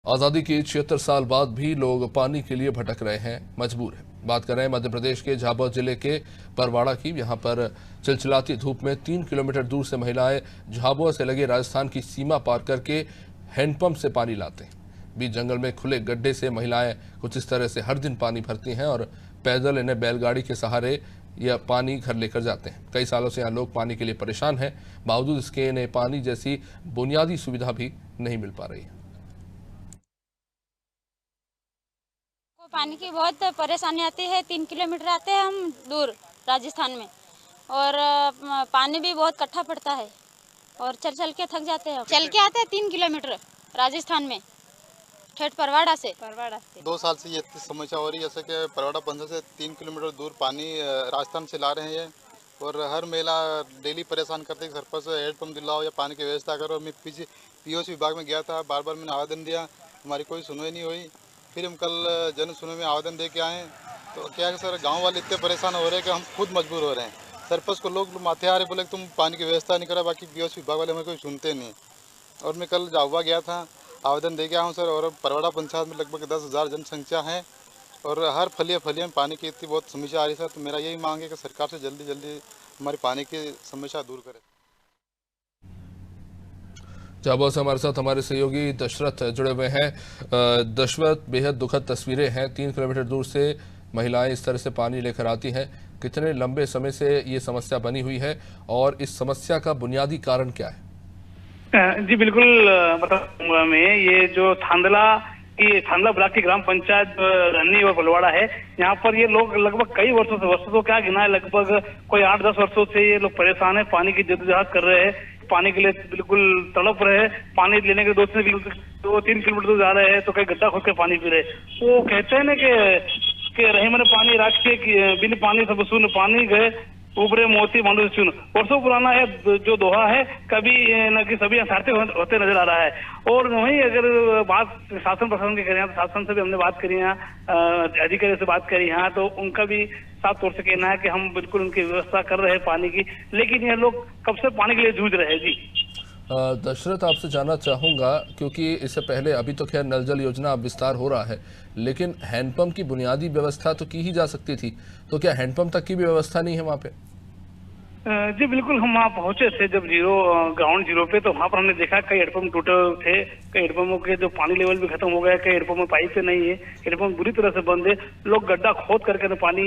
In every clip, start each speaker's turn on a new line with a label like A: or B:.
A: आज़ादी के 76 साल बाद भी लोग पानी के लिए भटक रहे हैं, मजबूर हैं। बात कर रहे हैं मध्य प्रदेश के झाबुआ जिले के परवाड़ा की। यहाँ पर चिलचिलाती धूप में 3 किलोमीटर दूर से महिलाएं झाबुआ से लगे राजस्थान की सीमा पार करके हैंडपंप से पानी लाते हैं। बीच जंगल में खुले गड्ढे से महिलाएं कुछ इस तरह से हर दिन पानी भरती हैं और पैदल इन्हें बैलगाड़ी के सहारे यह पानी घर लेकर जाते हैं। कई सालों से यहाँ लोग पानी के लिए परेशान हैं, बावजूद इसके इन्हें पानी जैसी बुनियादी सुविधा भी नहीं मिल पा रही है।
B: पानी की बहुत परेशानी आती है। 3 किलोमीटर आते हैं हम दूर राजस्थान में, और पानी भी बहुत कट्ठा पड़ता है और चल चल के थक जाते हैं। चल के आते हैं 3 किलोमीटर राजस्थान में, ठेठ परवाड़ा से।
C: 2 साल से ये समस्या हो रही है, जैसे कि परवाड़ा पंचायत से 3 किलोमीटर दूर पानी राजस्थान से ला रहे हैं और हर महिला डेली परेशान करते हैं। सरपंच से हैंडपंप दिलाओ या पानी की व्यवस्था करो। मैं पीओसी विभाग में गया था, बार बार मैंने आवेदन दिया, हमारी कोई सुनवाई नहीं हुई। फिर हम कल जन सुनवाई में आवेदन दे के आए, तो क्या है सर, गांव वाले इतने परेशान हो रहे हैं कि हम खुद मजबूर हो रहे हैं। सरपंच को लोग माथे आ रहे, बोले तुम पानी की व्यवस्था नहीं करा, बाकी पीओसी विभाग वाले हमें कोई सुनते नहीं। और मैं कल झाबुआ गया था, आवेदन दे के आया हूँ सर। और परवाड़ा पंचायत में लगभग 10,000 जनसंख्या है और हर फलिया में पानी की इतनी बहुत समस्या आ रही है। तो मेरा यही मांग है कि सरकार से जल्दी जल्दी हमारी पानी की समस्या दूर करे।
A: झाबुआ से हमारे साथ हमारे सहयोगी दशरथ जुड़े हुए हैं। दशरथ, बेहद दुखद तस्वीरें हैं। 3 किलोमीटर दूर से महिलाएं इस तरह से पानी लेकर आती हैं। कितने लंबे समय से ये समस्या बनी हुई है और इस समस्या का बुनियादी कारण क्या है?
D: जी बिल्कुल बताऊंगा मैं। ये जो थांदला ब्लॉक की ग्राम पंचायत रन्नी और बलवाड़ा है, यहाँ पर ये लोग लगभग कई वर्षों तो क्या गिना है, लगभग कोई 8-10 वर्षों से ये लोग परेशान है। पानी की जद्दोजहद कर रहे हैं, पानी के लिए बिल्कुल तड़प रहे हैं। पानी लेने के 2-3 किलोमीटर दूर जा रहे हैं तो कई गड्ढा खोद के पानी पी रहे। वो कहते हैं ना कि रही मैंने पानी राखिए कि बिन पानी सब सुन, पानी गए उबरे मोती मनुष्य चुन। वर्षों पुराना है जो दोहा है, कभी न कि सभी सार्थक होते नजर आ रहा है। और वहीं अगर बात शासन प्रशासन की करें तो शासन से भी हमने बात करी, यहाँ अधिकारी से बात करी यहाँ, तो उनका भी साफ तौर से कहना है कि हम बिल्कुल उनकी व्यवस्था कर रहे हैं पानी की, लेकिन ये लोग कब से पानी के लिए जूझ रहे हैं। जी
A: दशरथ, आपसे जानना चाहूँगा, क्योंकि इससे पहले अभी तो खैर नल जल योजना विस्तार हो रहा है, लेकिन हैंडपंप की बुनियादी व्यवस्था तो की ही जा सकती थी, तो क्या हैंडपंप तक की भी व्यवस्था नहीं है वहाँ पे?
D: जी बिल्कुल, हम वहाँ पहुंचे थे जब ग्राउंड जीरो पे, तो वहाँ पर हमने देखा कई हैंडपंप टूटे थे, कई हैंडपंपों के जो पानी लेवल भी खत्म हो गया, कई हैंडपंप में पाइप नहीं है, हैंडपंप बुरी तरह से बंद है। लोग गड्ढा खोद करके पानी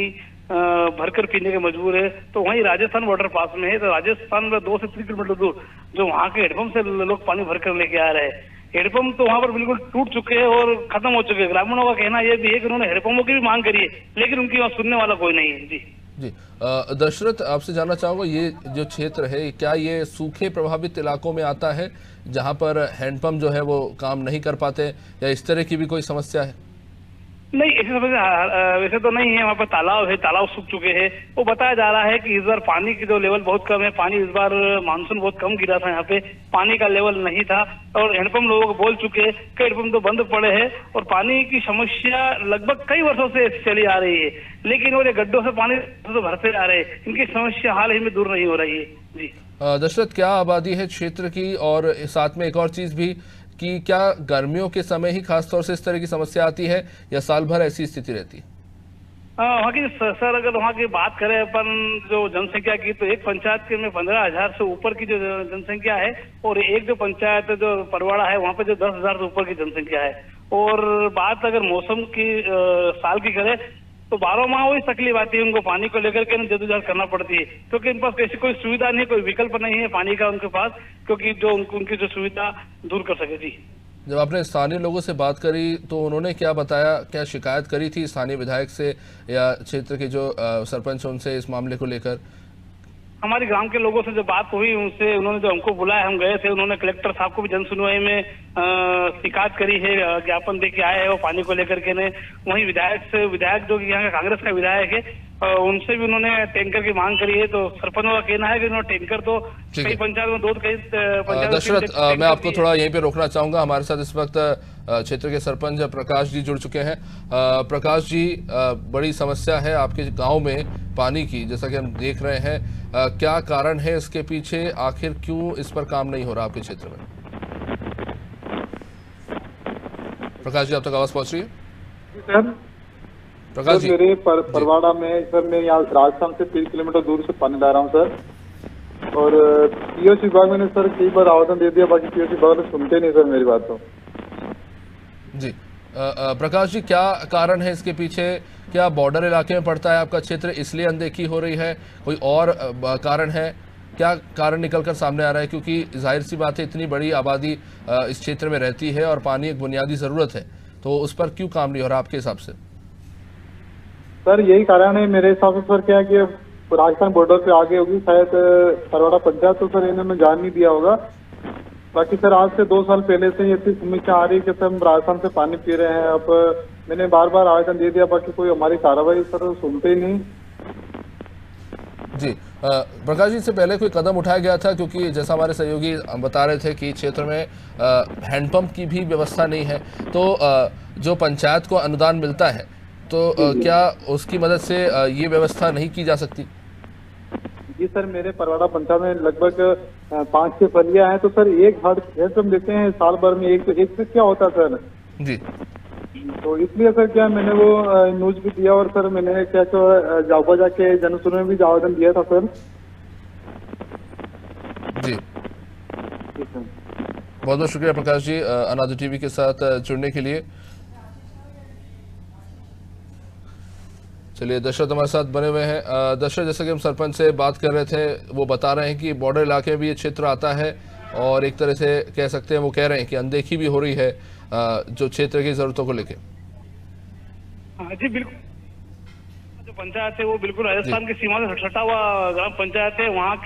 D: भरकर पीने के मजबूर है। तो वहीं राजस्थान बॉर्डर पास में है, तो राजस्थान में 2 से 3 किलोमीटर दूर जो वहाँ के हैंडपंप से लोग पानी भरकर लेके आ रहे हैं। हैंडपंप तो वहाँ पर बिल्कुल टूट चुके हैं और खत्म हो चुके हैं। ग्रामीणों का कहना यह भी है कि उन्होंने हैंडपंपों की भी मांग करी है, लेकिन उनकी वहाँ सुनने वाला कोई नहीं है। जी
A: दशरथ, आपसे जानना चाहूँगा, ये जो क्षेत्र है, क्या ये सूखे प्रभावित इलाकों में आता है जहाँ पर हैंडपंप जो है वो काम नहीं कर पाते, या इस तरह की भी कोई समस्या है?
D: नहीं, ऐसी समस्या वैसे तो नहीं है। वहाँ पर तालाब है, तालाब सूख चुके हैं। वो बताया जा रहा है कि इस बार पानी की जो लेवल बहुत कम है, पानी इस बार मानसून बहुत कम गिरा था, यहाँ पे पानी का लेवल नहीं था और हैंडपंप लोगों को बोल चुके हैं, कई हैंडपंप तो बंद पड़े हैं और पानी की समस्या लगभग कई वर्षों से चली आ रही है, लेकिन वो गड्ढों से पानी तो भरते जा रहे हैं। इनकी समस्या हाल ही में दूर नहीं हो रही है। जी
A: दशरथ, क्या आबादी है क्षेत्र की, और साथ में एक और चीज भी कि क्या गर्मियों के समय ही खासतौर से इस तरह की समस्या आती है या साल भर ऐसी स्थिति रहती है?
D: वहाँ की सर, अगर वहाँ की बात करें अपन जो जनसंख्या की, तो एक पंचायत के में 15,000 से ऊपर की जो जनसंख्या है, और एक जो पंचायत जो परवाड़ा है वहाँ पे जो 10,000 से ऊपर की जनसंख्या है। और बात अगर मौसम की साल की करें तो 12 माह वही तकलीफ आती है उनको, पानी को लेकर के जद्दोजहद करना पड़ती है, क्योंकि इनके पास ऐसी कोई सुविधा नहीं, कोई विकल्प नहीं है पानी का उनके पास, क्योंकि जो उनकी जो सुविधा दूर कर सके। जी
A: जब आपने स्थानीय लोगों से बात करी तो उन्होंने क्या बताया, क्या शिकायत करी थी स्थानीय विधायक से या क्षेत्र के जो सरपंच उनसे इस मामले को लेकर?
D: हमारे ग्राम के लोगों से जो बात हुई उनसे, उन्होंने जो हमको बुलाया, हम गए थे, उन्होंने कलेक्टर साहब को भी जन सुनवाई में शिकायत करी है, ज्ञापन दे के आए हैं वो पानी को लेकर के ने। वहीं विधायक जो यहाँ का कांग्रेस का विधायक है, उनसे भी उन्होंने टैंकर की मांग करी है। तो सरपंचों का कहना है कि उन्होंने टैंकर तो कई पंचायत में दो, कई पंचायत।
A: दशरथ, मैं आपको थोड़ा यहीं पे रोकना चाहूंगा। हमारे साथ इस वक्त क्षेत्र के सरपंच प्रकाश जी जुड़ चुके हैं। प्रकाश जी, बड़ी समस्या है आपके गांव में पानी की, जैसा कि हम देख रहे हैं, क्या कारण है इसके पीछे, आखिर क्यों इस पर काम नहीं हो रहा आपके क्षेत्र में? प्रकाश जी, आप तक आवाज पहुंच रही है?
E: सर
A: प्रकाश जी,
E: मेरे परवाड़ा में सर मैं यहाँ राजस्थान से 3 किलोमीटर दूर से पानी ला रहा हूँ सर, और पीओसी विभाग में सर कई बार आवेदन दे दिया, बाकी पीओसी विभाग ने सुनते नहीं सर मेरी बात तो।
A: जी प्रकाश जी, क्या कारण है इसके पीछे? क्या बॉर्डर इलाके में पड़ता है आपका क्षेत्र, इसलिए अनदेखी हो रही है? कोई और कारण है? क्या कारण निकल कर सामने आ रहा है? क्योंकि जाहिर सी बात है, इतनी बड़ी आबादी इस क्षेत्र में रहती है और पानी एक बुनियादी ज़रूरत है, तो उस पर क्यों काम नहीं हो रहा आपके हिसाब से?
E: सर यही कारण है मेरे हिसाब से सर, क्या है कि राजस्थान बॉर्डर पे आगे होगी शायद परवाड़ा पंचायत, तो सर इन्होंने जान नहीं दिया होगा। बाकी सर आज से 2 साल पहले से ये इतनी समस्या आ रही है कि सर हम राजस्थान से पानी पी रहे हैं। अब मैंने बार बार आवेदन दे दिया, बाकी कोई हमारी कार्रवाई सर सुनते ही नहीं।
A: जी प्रकाश जी, इससे पहले कोई कदम उठाया गया था? क्योंकि जैसा हमारे सहयोगी बता रहे थे कि क्षेत्र में हैंडपंप की भी व्यवस्था नहीं है, तो जो पंचायत को अनुदान मिलता है तो क्या उसकी मदद से ये व्यवस्था नहीं की जा सकती?
E: जी सर, मेरे परवाड़ा पंचायत में लगभग 5-6 फलियां हैं, तो सर एक हेड हम देते हैं साल भर में, एक से क्या होता है सर
A: जी।
E: तो इसलिए सर क्या मैंने वो न्यूज भी दिया, और सर मैंने क्या तो जाओबा जाके जनसुनवाई में भी आवेदन दिया था सर।
A: जी बहुत बहुत शुक्रिया प्रकाश जी अनादि टीवी के साथ जुड़ने के लिए। चलिए दशरथ हमारे साथ बने हुए हैं। दशरथ, जैसे कि हम सरपंच से बात कर रहे थे, वो बता रहे हैं कि बॉर्डर इलाके में भी ये क्षेत्र आता है और एक तरह से कह सकते हैं, वो कह रहे हैं कि अनदेखी भी हो रही है जो क्षेत्र की जरूरतों को लेकर।
D: हाँ जी बिल्कुल, जो पंचायत है वो बिल्कुल राजस्थान की सीमा से सटा हुआ ग्राम पंचायत है। वहाँ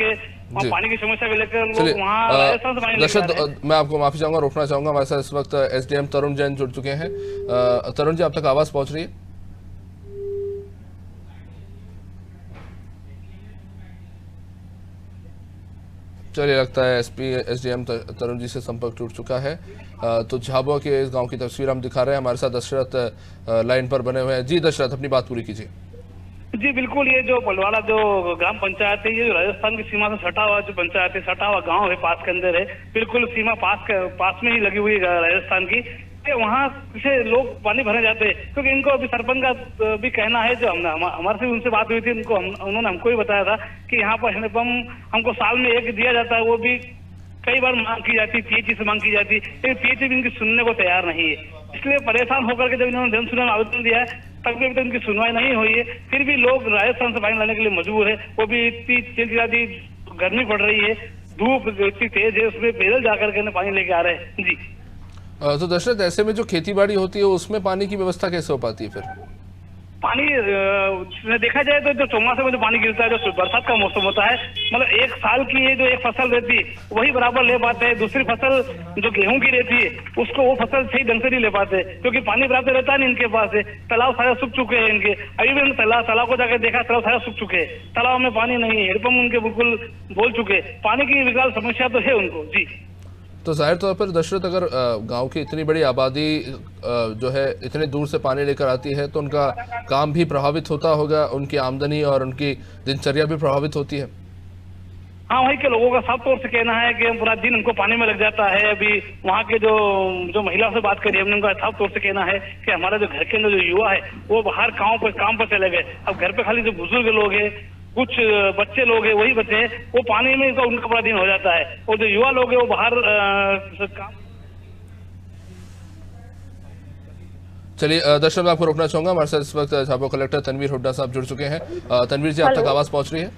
D: पानी की समस्या को लेकर लोग वहाँ राजस्थान से पानी लेकर आ रहे हैं।
A: मैं आपको माफी चाहूंगा, रोकना चाहूंगा। हमारे साथ इस वक्त एसडीएम तरुण जैन जुड़ चुके हैं। तरुण जी, आप तक आवाज पहुंच रही है? चलिए, लगता है एसडीएम तरुण जी से संपर्क टूट चुका है। तो झाबुआ के इस गांव की तस्वीर हम दिखा रहे हैं। हमारे साथ दशरथ लाइन पर बने हुए हैं। जी दशरथ, अपनी बात पूरी कीजिए।
D: जी बिल्कुल, ये जो पलवाड़ा जो ग्राम पंचायत है, ये राजस्थान की सीमा से सटा हुआ जो पंचायत है, सटा हुआ गांव है, पास के अंदर है, बिल्कुल सीमा पास में ही लगी हुई है राजस्थान की। वहाँ से लोग पानी भरने जाते हैं, क्योंकि इनको अभी सरपंच का भी कहना है, जो हमारे से उनसे बात हुई थी, उन्होंने हमको भी बताया था कि यहाँ पर हैंडपंप हमको साल में एक दिया जाता है, वो भी कई बार मांग की जाती, पीएचई से मांग की जाती, लेकिन पीएचई भी इनकी सुनने को तैयार नहीं है। इसलिए परेशान होकर के जब इन्होंने जनसुनवाई में आवेदन दिया है, तब भी उनकी सुनवाई नहीं हुई है। फिर भी लोग राजस्थान से पानी लाने के लिए मजबूर है। वो भी इतनी चिलचिलाती गर्मी पड़ रही है, धूप इतनी तेज है, उसमें पैदल जाकर के पानी लेके आ रहे हैं। जी
A: तो दशरथ, ऐसे में जो खेती बाड़ी होती है उसमें पानी की व्यवस्था कैसे हो पाती है फिर?
D: पानी देखा जाए तो जो चौमासे में जो पानी गिरता है, जो बरसात का मौसम होता है, मतलब एक साल की ये जो एक फसल रहती है वही बराबर ले पाते हैं। दूसरी फसल जो गेहूं की रहती है उसको वो फसल सही ढंग से नहीं ले पाते, क्योंकि पानी बराबर रहता नहीं इनके पास है। तालाब सारे सूख चुके हैं इनके, अभी भी तालाब को जाकर देखा, तालाब सारे सूख चुके हैं, तालाब में पानी नहीं है, हैंडपंप उनके बिल्कुल बोल चुके। पानी की विकराल समस्या तो है उनको। जी
A: तो जाहिर तौर पर दशरथ, अगर गांव की इतनी बड़ी आबादी जो है इतने दूर से पानी लेकर आती है, तो उनका काम भी प्रभावित होता होगा, उनकी आमदनी और उनकी दिनचर्या भी प्रभावित होती है।
D: हाँ, वहीं के लोगों का साफ तौर से कहना है कि पूरा दिन उनको पानी में लग जाता है। अभी वहाँ के जो महिलाओं से बात करी, हमने उनका साफ तौर से कहना है कि हमारा जो घर के अंदर जो युवा है वो बाहर काम पर चले गए। अब घर पे खाली जो बुजुर्ग लोग हैं, कुछ बच्चे लोग हैं, वही बच्चे हैं, वो पानी में उनका पूरा दिन हो जाता है, और जो युवा लोग हैं वो बाहर काम।
A: चलिए दशरथ, मैं आपको रोकना चाहूंगा। हमारे साथ इस वक्त झाबुआ कलेक्टर तनवीर हुड्डा साहब जुड़ चुके हैं। तनवीर जी, आप तक आवाज पहुंच रही है?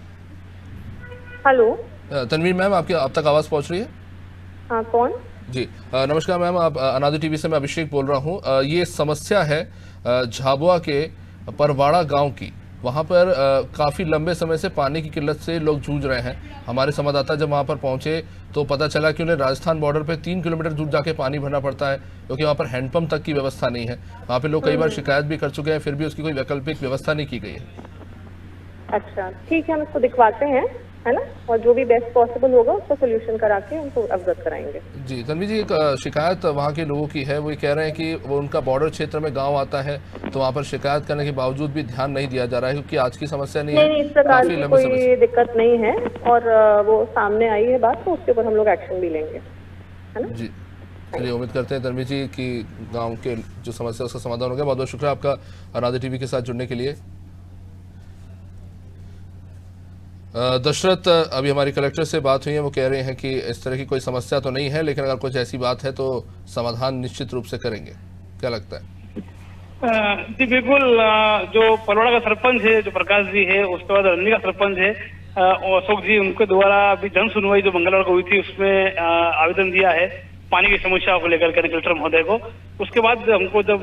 F: हेलो
A: तनवीर मैम, आप तक आवाज पहुंच रही है?
F: हाँ, कौन?
A: जी नमस्कार मैम, आप अनादि टीवी से मैं अभिषेक बोल रहा हूँ। ये समस्या है झाबुआ के परवाड़ा गांव की। वहाँ पर काफ़ी लंबे समय से पानी की किल्लत से लोग जूझ रहे हैं। हमारे संवाददाता जब वहाँ पर पहुँचे तो पता चला कि उन्हें राजस्थान बॉर्डर पे 3 किलोमीटर दूर जाके पानी भरना पड़ता है, क्योंकि वहाँ पर हैंडपंप तक की व्यवस्था नहीं है। वहाँ पे लोग कई बार शिकायत भी कर चुके हैं, फिर भी उसकी कोई वैकल्पिक व्यवस्था नहीं की गई है।
F: अच्छा, ठीक है, हम इसको दिखवाते हैं, है ना, और जो भी बेस्ट पॉसिबल होगा उसका सोल्यूशन करा के उनको अवगत कराएंगे।
A: जी तन्वी जी, एक शिकायत वहाँ के लोगों की है। वो ये कह रहे हैं कि वो उनका बॉर्डर क्षेत्र में गांव आता है, तो वहाँ पर शिकायत करने के बावजूद भी ध्यान नहीं दिया जा रहा है, क्योंकि आज की समस्या नहीं है।
F: नहीं, इस प्रकार की कोई दिक्कत नहीं है, और वो सामने आई है बात, तो उसके ऊपर हम लोग एक्शन भी लेंगे, है ना।
A: जी चलिए उम्मीद करते हैं तन्वी जी कि गांव के जो समस्या है उसका समाधान हो गया। बहुत बहुत शुक्रिया आपका अनादि टीवी के साथ जुड़ने के लिए। दशरथ, अभी हमारी कलेक्टर से बात हुई है, वो कह रहे हैं कि इस तरह की कोई समस्या तो नहीं है, लेकिन अगर कुछ ऐसी बात है तो समाधान निश्चित रूप से करेंगे। क्या लगता है?
D: जी बिल्कुल, जो परवाड़ा का सरपंच है जो प्रकाश जी है, उसके बाद रन्नी का सरपंच है अशोक जी, उनके द्वारा अभी जन सुनवाई जो मंगलवार को हुई थी उसमें आवेदन दिया है पानी की समस्या को लेकर के कलेक्टर महोदय को। उसके बाद हमको जब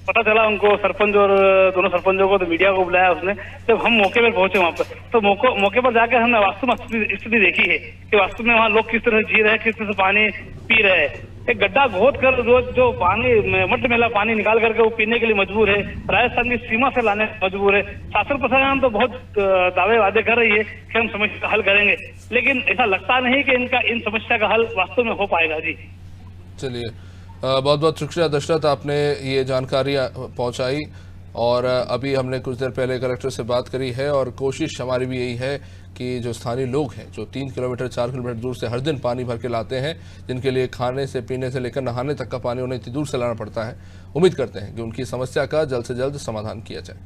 D: पता चला उनको सरपंच और दोनों सरपंचों को, तो मीडिया को बुलाया उसने। जब हम मौके पर पहुंचे वहां पर, तो मौके पर जाकर हमने वास्तव में स्थिति देखी है कि वास्तव में वहाँ लोग किस तरह जी रहे हैं, किस तरह से पानी पी रहे हैं। एक गड्ढा खोद कर रोज जो पानी मट मेला पानी निकाल करके वो पीने के लिए मजबूर है, राजस्थान की सीमा से लाने मजबूर है। शासन प्रशासन तो बहुत दावे वादे कर रही है कि हम समस्या का हल करेंगे, लेकिन ऐसा लगता नहीं कि इन समस्या का हल वास्तव में हो पाएगा। जी
A: चलिए, बहुत बहुत शुक्रिया दशरथ, आपने ये जानकारी पहुंचाई। और अभी हमने कुछ देर पहले कलेक्टर से बात करी है और कोशिश हमारी भी यही है कि जो स्थानीय लोग हैं जो 3 किलोमीटर 4 किलोमीटर दूर से हर दिन पानी भर के लाते हैं, जिनके लिए खाने से पीने से लेकर नहाने तक का पानी उन्हें इतनी दूर से लाना पड़ता है, उम्मीद करते हैं कि उनकी समस्या का जल्द से जल्द समाधान किया जाए।